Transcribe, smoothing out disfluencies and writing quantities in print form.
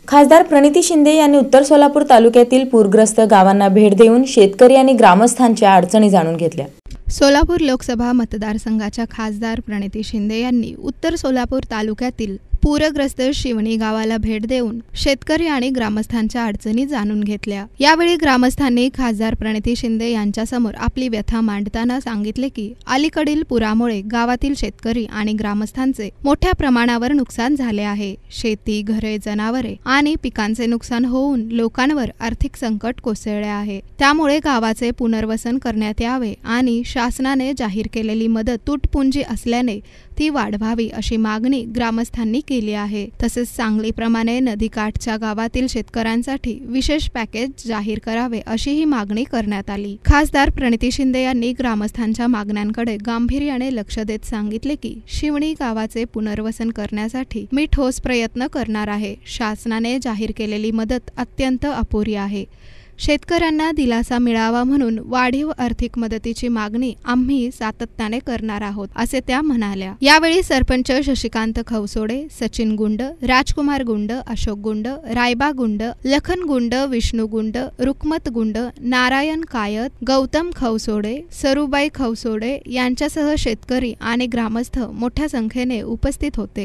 खासदार प्रणिती शिंदे यांनी उत्तर सोलापूर तालुक्यातील पूरग्रस्त गावांना भेट देऊन शेतकरी आणि ग्रामस्थांच्या अडचणी जाणून घेतल्या। सोलापूर लोकसभा मतदारसंघाच्या खासदार प्रणिती शिंदे यांनी उत्तर सोलापूर तालुक्यातील पूरग्रस्त शिवणी गावाला भेट देऊन शेतकरी आणि ग्रामस्थांच्या अडचणी जाणून घेतल्या। यावेळी ग्रामस्थांनी खासदार प्रणिती शिंदे यांच्यासमोर आपली व्यथा मांडताना सांगितले की अलीकडील पुरामुळे गावातील शेतकरी आणि ग्रामस्थांचे मोठ्या प्रमाणावर नुकसान झाले आहे। शेती, घरे, जनावरे आणि पिकांचे नुकसान होऊन लोकांवर आर्थिक संकट कोसळले आहे। त्यामुळे गावाचे पुनर्वसन करण्यात यावे आणि शासनाने जाहीर केलेली मदत तुटपुंजी असल्याने ती वाढवावी अशी मागणी ग्रामस्थांनी केली आहे। तसेच सांगलीप्रमाणे नदीकाठच्या गावातील शेतकऱ्यांसाठी विशेष पॅकेज जाहीर करावे अशीही मागणी करण्यात आली। खासदार प्रणिती शिंदे यांनी ग्रामस्थांच्या मागण्यांकडे गांभीर्याने लक्ष देत सांगितले की शिवणी गावाचे पुनर्वसन करण्यासाठी मी ठोस प्रयत्न करणार आहे। शासनाने जाहीर केलेली मदत अत्यंत अपुरी आहे। शेतकऱ्यांना दिलासा मिळावा म्हणून वाढीव आर्थिक मदतीची मागणी आम्ही सातत्याने करणार आहोत असे त्या म्हणाल्या। यावेळी सरपंच शशिकांत खवसोडे, सचिन गुंड, राजकुमार गुंड, अशोक गुंड, रायबा गुंड, लखन गुंड, विष्णू गुंड, रुक्मत गुंड, नारायण कायत, गौतम खवसोडे, सरुबाई खवसोडे यांच्यासह शेतकरी आणि ग्रामस्थ मोठ्या संख्येने उपस्थित होते।